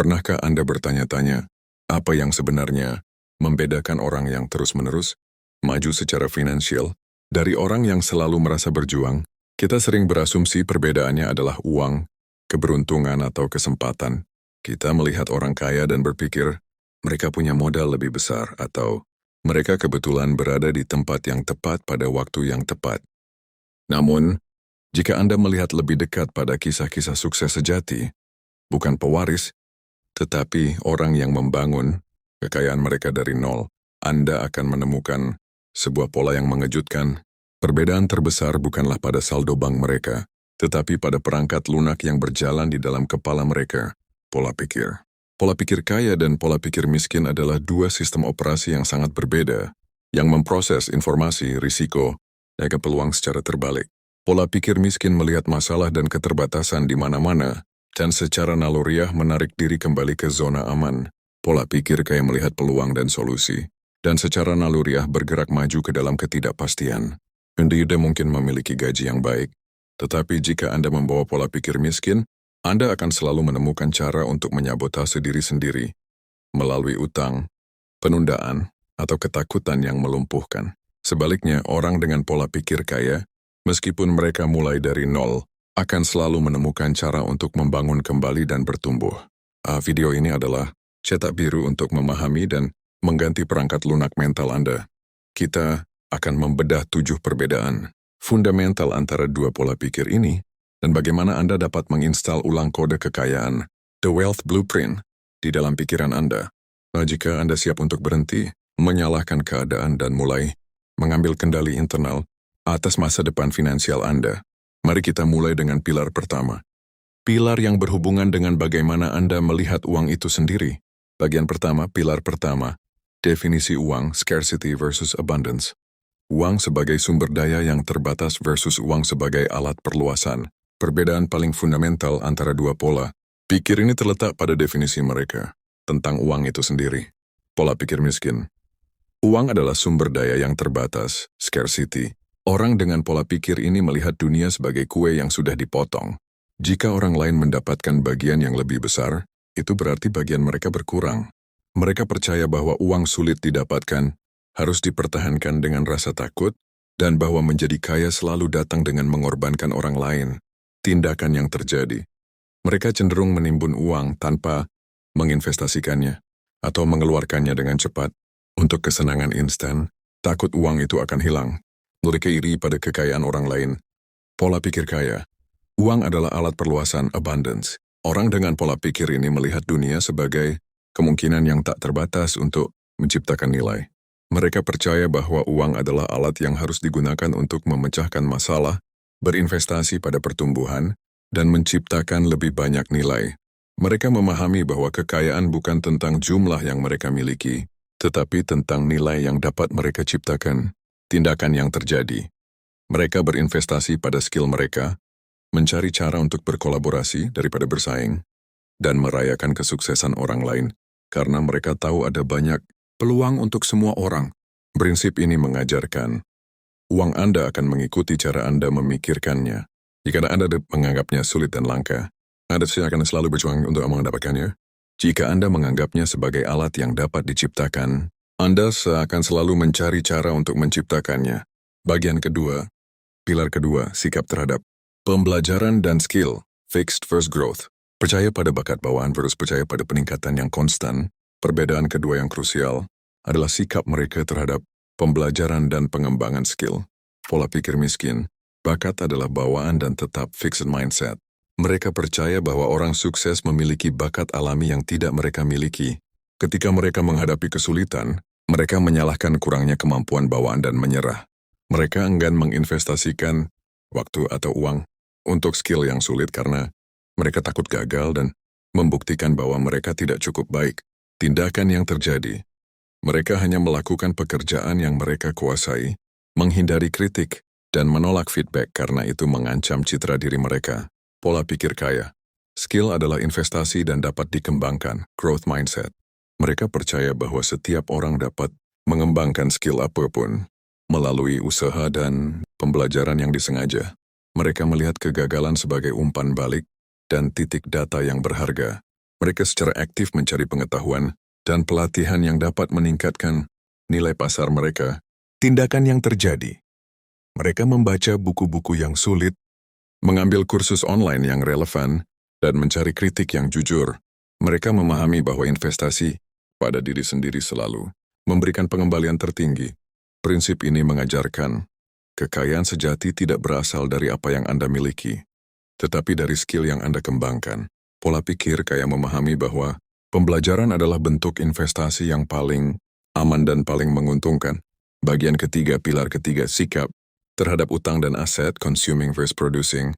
Pernahkah Anda bertanya-tanya, apa yang sebenarnya membedakan orang yang terus-menerus maju secara finansial dari orang yang selalu merasa berjuang? Kita sering berasumsi perbedaannya adalah uang, keberuntungan, atau kesempatan. Kita melihat orang kaya dan berpikir, mereka punya modal lebih besar, atau mereka kebetulan berada di tempat yang tepat pada waktu yang tepat. Namun, jika Anda melihat lebih dekat pada kisah-kisah sukses sejati, bukan pewaris, tetapi orang yang membangun kekayaan mereka dari nol, Anda akan menemukan sebuah pola yang mengejutkan. Perbedaan terbesar bukanlah pada saldo bank mereka, tetapi pada perangkat lunak yang berjalan di dalam kepala mereka, pola pikir. Pola pikir kaya dan pola pikir miskin adalah dua sistem operasi yang sangat berbeda, yang memproses informasi, risiko, dan peluang secara terbalik. Pola pikir miskin melihat masalah dan keterbatasan di mana-mana, dan secara naluriah menarik diri kembali ke zona aman. Pola pikir kaya melihat peluang dan solusi, dan secara naluriah bergerak maju ke dalam ketidakpastian. Anda mungkin memiliki gaji yang baik, tetapi jika Anda membawa pola pikir miskin, Anda akan selalu menemukan cara untuk menyabotase diri sendiri, melalui utang, penundaan, atau ketakutan yang melumpuhkan. Sebaliknya, orang dengan pola pikir kaya, meskipun mereka mulai dari nol, akan selalu menemukan cara untuk membangun kembali dan bertumbuh. Video ini adalah cetak biru untuk memahami dan mengganti perangkat lunak mental Anda. Kita akan membedah 7 perbedaan fundamental antara dua pola pikir ini dan bagaimana Anda dapat menginstal ulang kode kekayaan, The Wealth Blueprint, di dalam pikiran Anda. Jika Anda siap untuk berhenti, menyalahkan keadaan dan mulai mengambil kendali internal atas masa depan finansial Anda, mari kita mulai dengan pilar pertama. Pilar yang berhubungan dengan bagaimana Anda melihat uang itu sendiri. Bagian pertama, pilar pertama, definisi uang, scarcity versus abundance. Uang sebagai sumber daya yang terbatas versus uang sebagai alat perluasan. Perbedaan paling fundamental antara dua pola pikir ini terletak pada definisi mereka tentang uang itu sendiri. Pola pikir miskin. Uang adalah sumber daya yang terbatas, scarcity. Orang dengan pola pikir ini melihat dunia sebagai kue yang sudah dipotong. Jika orang lain mendapatkan bagian yang lebih besar, itu berarti bagian mereka berkurang. Mereka percaya bahwa uang sulit didapatkan, harus dipertahankan dengan rasa takut, dan bahwa menjadi kaya selalu datang dengan mengorbankan orang lain. Tindakan yang terjadi. Mereka cenderung menimbun uang tanpa menginvestasikannya, atau mengeluarkannya dengan cepat. Untuk kesenangan instan, takut uang itu akan hilang. Mereka iri pada kekayaan orang lain. Pola pikir kaya. Uang adalah alat perluasan, abundance. Orang dengan pola pikir ini melihat dunia sebagai kemungkinan yang tak terbatas untuk menciptakan nilai. Mereka percaya bahwa uang adalah alat yang harus digunakan untuk memecahkan masalah, berinvestasi pada pertumbuhan, dan menciptakan lebih banyak nilai. Mereka memahami bahwa kekayaan bukan tentang jumlah yang mereka miliki, tetapi tentang nilai yang dapat mereka ciptakan, tindakan yang terjadi. Mereka berinvestasi pada skill mereka, mencari cara untuk berkolaborasi daripada bersaing, dan merayakan kesuksesan orang lain, karena mereka tahu ada banyak peluang untuk semua orang. Prinsip ini mengajarkan, uang Anda akan mengikuti cara Anda memikirkannya. Jika Anda menganggapnya sulit dan langka, Anda akan selalu berjuang untuk mendapatkannya. Jika Anda menganggapnya sebagai alat yang dapat diciptakan, Anda akan selalu mencari cara untuk menciptakannya. Bagian kedua, pilar kedua, sikap terhadap pembelajaran dan skill, fixed versus growth. Percaya pada bakat bawaan versus percaya pada peningkatan yang konstan. Perbedaan kedua yang krusial adalah sikap mereka terhadap pembelajaran dan pengembangan skill. Pola pikir miskin, bakat adalah bawaan dan tetap fixed mindset. Mereka percaya bahwa orang sukses memiliki bakat alami yang tidak mereka miliki. Ketika mereka menghadapi kesulitan, mereka menyalahkan kurangnya kemampuan bawaan dan menyerah. Mereka enggan menginvestasikan waktu atau uang untuk skill yang sulit karena mereka takut gagal dan membuktikan bahwa mereka tidak cukup baik. Tindakan yang terjadi, mereka hanya melakukan pekerjaan yang mereka kuasai, menghindari kritik, dan menolak feedback karena itu mengancam citra diri mereka. Pola pikir kaya. Skill adalah investasi dan dapat dikembangkan, growth mindset. Mereka percaya bahwa setiap orang dapat mengembangkan skill apapun melalui usaha dan pembelajaran yang disengaja. Mereka melihat kegagalan sebagai umpan balik dan titik data yang berharga. Mereka secara aktif mencari pengetahuan dan pelatihan yang dapat meningkatkan nilai pasar mereka. Tindakan yang terjadi. Mereka membaca buku-buku yang sulit, mengambil kursus online yang relevan, dan mencari kritik yang jujur. Mereka memahami bahwa investasi pada diri sendiri selalu memberikan pengembalian tertinggi. Prinsip ini mengajarkan kekayaan sejati tidak berasal dari apa yang Anda miliki, tetapi dari skill yang Anda kembangkan. Pola pikir kaya memahami bahwa pembelajaran adalah bentuk investasi yang paling aman dan paling menguntungkan. Bagian ketiga, pilar ketiga, sikap terhadap utang dan aset, consuming versus producing.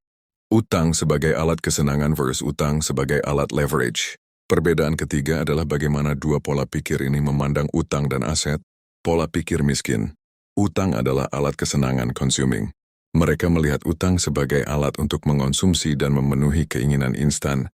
Utang sebagai alat kesenangan versus utang sebagai alat leverage. Perbedaan ketiga adalah bagaimana dua pola pikir ini memandang utang dan aset. Pola pikir miskin. Utang adalah alat kesenangan, consuming. Mereka melihat utang sebagai alat untuk mengonsumsi dan memenuhi keinginan instan.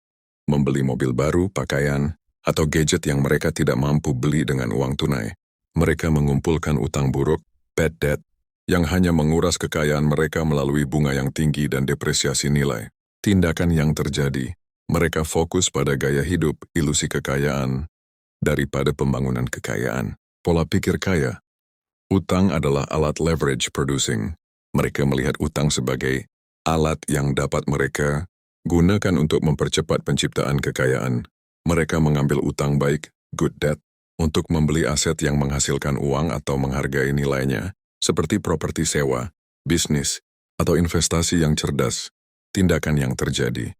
Membeli mobil baru, pakaian, atau gadget yang mereka tidak mampu beli dengan uang tunai. Mereka mengumpulkan utang buruk, bad debt, yang hanya menguras kekayaan mereka melalui bunga yang tinggi dan depresiasi nilai. Tindakan yang terjadi, mereka fokus pada gaya hidup, ilusi kekayaan, daripada pembangunan kekayaan. Pola pikir kaya. Utang adalah alat leverage producing. Mereka melihat utang sebagai alat yang dapat mereka gunakan untuk mempercepat penciptaan kekayaan. Mereka mengambil utang baik, good debt, untuk membeli aset yang menghasilkan uang atau menghargai nilainya, seperti properti sewa, bisnis, atau investasi yang cerdas. Tindakan yang terjadi.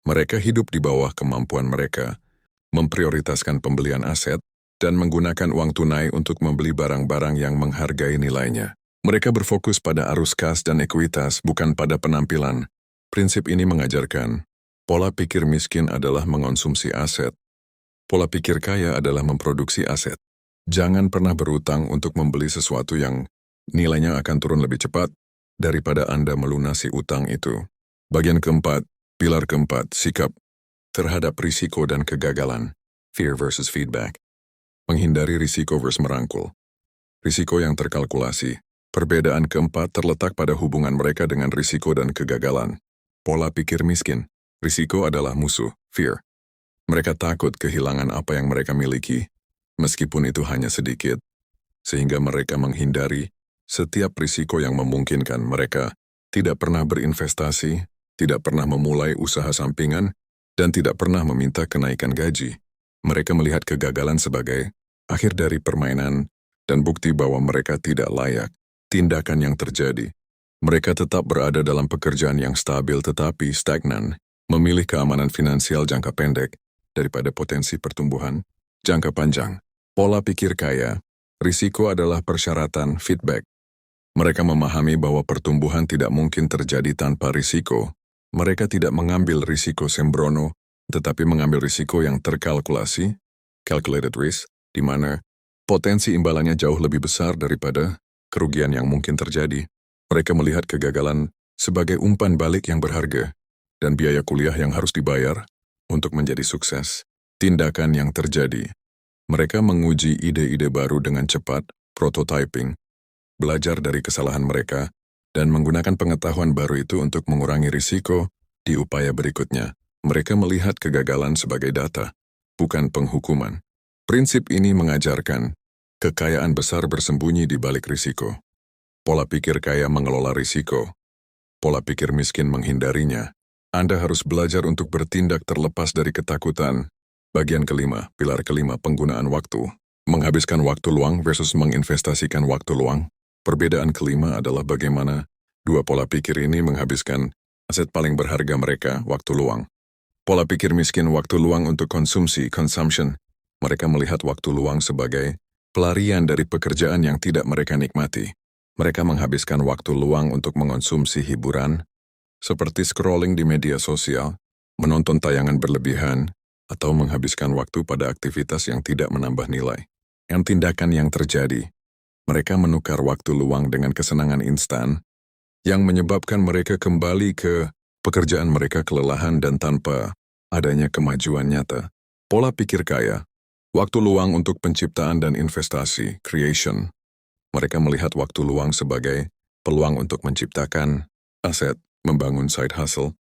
Mereka hidup di bawah kemampuan mereka, memprioritaskan pembelian aset, dan menggunakan uang tunai untuk membeli barang-barang yang menghargai nilainya. Mereka berfokus pada arus kas dan ekuitas, bukan pada penampilan. Prinsip ini mengajarkan, pola pikir miskin adalah mengonsumsi aset. Pola pikir kaya adalah memproduksi aset. Jangan pernah berutang untuk membeli sesuatu yang nilainya akan turun lebih cepat daripada Anda melunasi utang itu. Bagian keempat, pilar keempat, sikap terhadap risiko dan kegagalan. Fear versus feedback. Menghindari risiko versus merangkul. Risiko yang terkalkulasi. Perbedaan keempat terletak pada hubungan mereka dengan risiko dan kegagalan. Pola pikir miskin. Risiko adalah musuh, fear. Mereka takut kehilangan apa yang mereka miliki, meskipun itu hanya sedikit, sehingga mereka menghindari setiap risiko yang memungkinkan. Mereka tidak pernah berinvestasi, tidak pernah memulai usaha sampingan, dan tidak pernah meminta kenaikan gaji. Mereka melihat kegagalan sebagai akhir dari permainan dan bukti bahwa mereka tidak layak. Tindakan yang terjadi. Mereka tetap berada dalam pekerjaan yang stabil tetapi stagnan, memilih keamanan finansial jangka pendek daripada potensi pertumbuhan jangka panjang. Pola pikir kaya, risiko adalah persyaratan feedback. Mereka memahami bahwa pertumbuhan tidak mungkin terjadi tanpa risiko. Mereka tidak mengambil risiko sembrono, tetapi mengambil risiko yang terkalkulasi, calculated risk, di mana potensi imbalannya jauh lebih besar daripada kerugian yang mungkin terjadi. Mereka melihat kegagalan sebagai umpan balik yang berharga dan biaya kuliah yang harus dibayar untuk menjadi sukses. Tindakan yang terjadi. Mereka menguji ide-ide baru dengan cepat, prototyping, belajar dari kesalahan mereka, dan menggunakan pengetahuan baru itu untuk mengurangi risiko di upaya berikutnya. Mereka melihat kegagalan sebagai data, bukan penghukuman. Prinsip ini mengajarkan kekayaan besar bersembunyi di balik risiko. Pola pikir kaya mengelola risiko. Pola pikir miskin menghindarinya. Anda harus belajar untuk bertindak terlepas dari ketakutan. Bagian kelima, pilar kelima, penggunaan waktu. Menghabiskan waktu luang versus menginvestasikan waktu luang. Perbedaan kelima adalah bagaimana dua pola pikir ini menghabiskan aset paling berharga mereka, waktu luang. Pola pikir miskin, waktu luang untuk konsumsi, consumption. Mereka melihat waktu luang sebagai pelarian dari pekerjaan yang tidak mereka nikmati. Mereka menghabiskan waktu luang untuk mengonsumsi hiburan, seperti scrolling di media sosial, menonton tayangan berlebihan, atau menghabiskan waktu pada aktivitas yang tidak menambah nilai. Tindakan yang terjadi, mereka menukar waktu luang dengan kesenangan instan, yang menyebabkan mereka kembali ke pekerjaan mereka kelelahan dan tanpa adanya kemajuan nyata. Pola pikir kaya, waktu luang untuk penciptaan dan investasi, creation. Mereka melihat waktu luang sebagai peluang untuk menciptakan aset, membangun side hustle,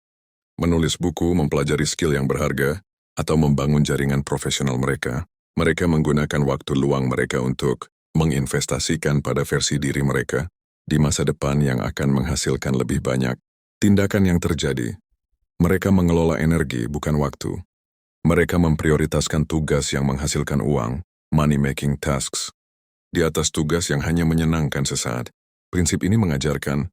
menulis buku, mempelajari skill yang berharga, atau membangun jaringan profesional mereka. Mereka menggunakan waktu luang mereka untuk menginvestasikan pada versi diri mereka di masa depan yang akan menghasilkan lebih banyak. Tindakan yang terjadi, mereka mengelola energi bukan waktu. Mereka memprioritaskan tugas yang menghasilkan uang, money-making tasks, di atas tugas yang hanya menyenangkan sesaat. Prinsip ini mengajarkan,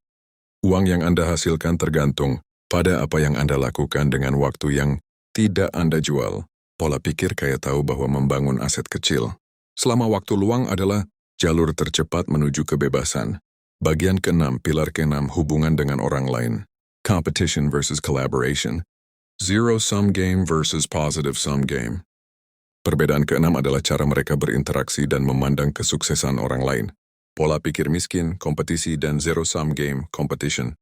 uang yang Anda hasilkan tergantung pada apa yang Anda lakukan dengan waktu yang tidak Anda jual. Pola pikir kaya tahu bahwa membangun aset kecil selama waktu luang adalah jalur tercepat menuju kebebasan. Bagian ke-6, pilar ke-6, hubungan dengan orang lain. Competition versus collaboration. Zero-sum game versus positive-sum game. Perbedaan ke-6 adalah cara mereka berinteraksi dan memandang kesuksesan orang lain. Pola pikir miskin, kompetisi, dan zero-sum game, competition.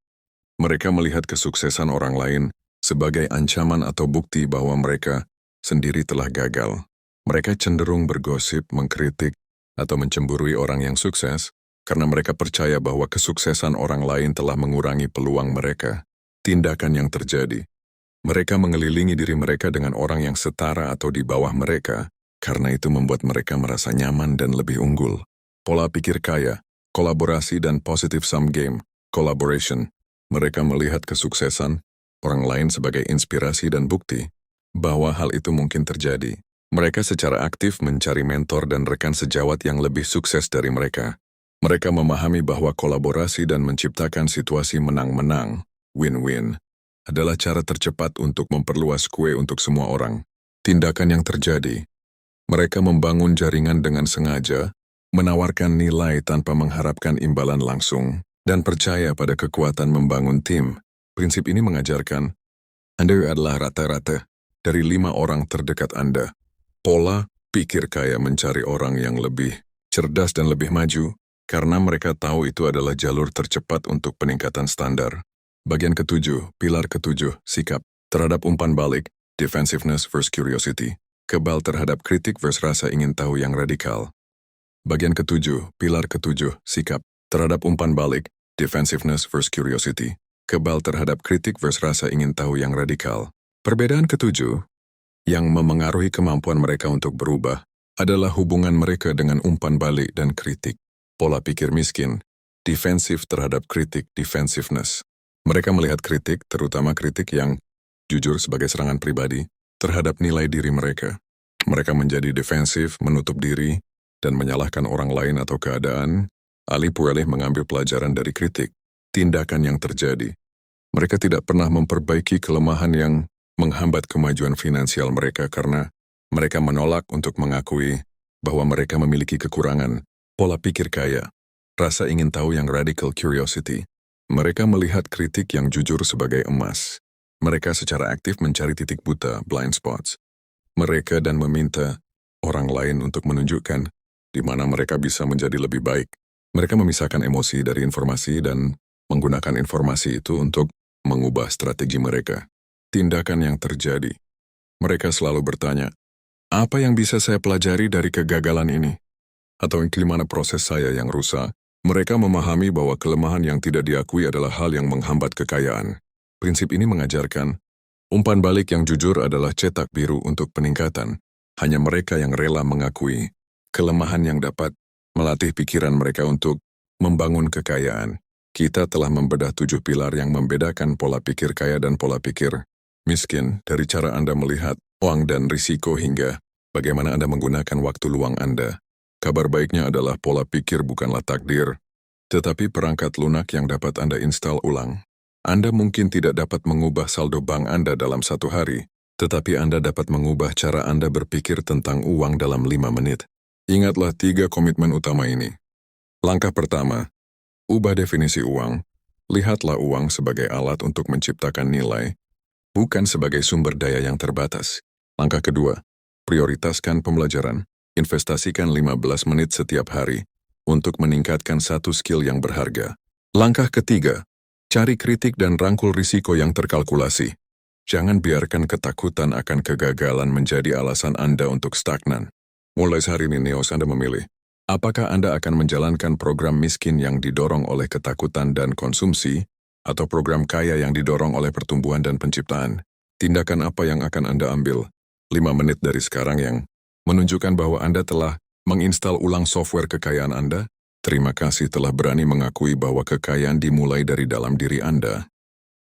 Mereka melihat kesuksesan orang lain sebagai ancaman atau bukti bahwa mereka sendiri telah gagal. Mereka cenderung bergosip, mengkritik, atau mencemburui orang yang sukses karena mereka percaya bahwa kesuksesan orang lain telah mengurangi peluang mereka. Tindakan yang terjadi, mereka mengelilingi diri mereka dengan orang yang setara atau di bawah mereka, karena itu membuat mereka merasa nyaman dan lebih unggul. Pola pikir kaya, kolaborasi dan positive sum game, collaboration. Mereka melihat kesuksesan orang lain sebagai inspirasi dan bukti bahwa hal itu mungkin terjadi. Mereka secara aktif mencari mentor dan rekan sejawat yang lebih sukses dari mereka. Mereka memahami bahwa kolaborasi dan menciptakan situasi menang-menang, win-win, adalah cara tercepat untuk memperluas kue untuk semua orang. Tindakan yang terjadi, mereka membangun jaringan dengan sengaja, menawarkan nilai tanpa mengharapkan imbalan langsung, dan percaya pada kekuatan membangun tim. Prinsip ini mengajarkan, Anda adalah rata-rata dari 5 orang terdekat Anda. Pola pikir kaya mencari orang yang lebih cerdas dan lebih maju, karena mereka tahu itu adalah jalur tercepat untuk peningkatan standar. Bagian ke-7, pilar ke-7, sikap terhadap umpan balik, defensiveness versus curiosity. Kebal terhadap kritik versus rasa ingin tahu yang radikal. Bagian ke-7, pilar ke-7, sikap terhadap umpan balik, defensiveness versus curiosity. Kebal terhadap kritik versus rasa ingin tahu yang radikal. Perbedaan ke-7, yang memengaruhi kemampuan mereka untuk berubah, adalah hubungan mereka dengan umpan balik dan kritik. Pola pikir miskin, defensif terhadap kritik, defensiveness. Mereka melihat kritik, terutama kritik yang jujur sebagai serangan pribadi, terhadap nilai diri mereka. Mereka menjadi defensif, menutup diri, dan menyalahkan orang lain atau keadaan, alih-alih mengambil pelajaran dari kritik. Tindakan yang terjadi, mereka tidak pernah memperbaiki kelemahan yang menghambat kemajuan finansial mereka karena mereka menolak untuk mengakui bahwa mereka memiliki kekurangan. Pola pikir kaya, rasa ingin tahu yang radical curiosity. Mereka melihat kritik yang jujur sebagai emas. Mereka secara aktif mencari titik buta, blind spots. Mereka dan meminta orang lain untuk menunjukkan di mana mereka bisa menjadi lebih baik. Mereka memisahkan emosi dari informasi dan menggunakan informasi itu untuk mengubah strategi mereka. Tindakan yang terjadi, mereka selalu bertanya, apa yang bisa saya pelajari dari kegagalan ini? Atau gimana proses saya yang rusak? Mereka memahami bahwa kelemahan yang tidak diakui adalah hal yang menghambat kekayaan. Prinsip ini mengajarkan, umpan balik yang jujur adalah cetak biru untuk peningkatan. Hanya mereka yang rela mengakui kelemahan yang dapat melatih pikiran mereka untuk membangun kekayaan. Kita telah membedah 7 pilar yang membedakan pola pikir kaya dan pola pikir miskin dari cara Anda melihat uang dan risiko hingga bagaimana Anda menggunakan waktu luang Anda. Kabar baiknya adalah pola pikir bukanlah takdir, tetapi perangkat lunak yang dapat Anda install ulang. Anda mungkin tidak dapat mengubah saldo bank Anda dalam 1 hari, tetapi Anda dapat mengubah cara Anda berpikir tentang uang dalam 5 menit. Ingatlah 3 komitmen utama ini. Langkah pertama, ubah definisi uang. Lihatlah uang sebagai alat untuk menciptakan nilai, bukan sebagai sumber daya yang terbatas. Langkah kedua, prioritaskan pembelajaran. Investasikan 15 menit setiap hari untuk meningkatkan 1 skill yang berharga. Langkah ketiga, cari kritik dan rangkul risiko yang terkalkulasi. Jangan biarkan ketakutan akan kegagalan menjadi alasan Anda untuk stagnan. Mulai hari ini Neos Anda memilih, apakah Anda akan menjalankan program miskin yang didorong oleh ketakutan dan konsumsi, atau program kaya yang didorong oleh pertumbuhan dan penciptaan? Tindakan apa yang akan Anda ambil 5 menit dari sekarang yang menunjukkan bahwa Anda telah menginstal ulang software kekayaan Anda. Terima kasih telah berani mengakui bahwa kekayaan dimulai dari dalam diri Anda.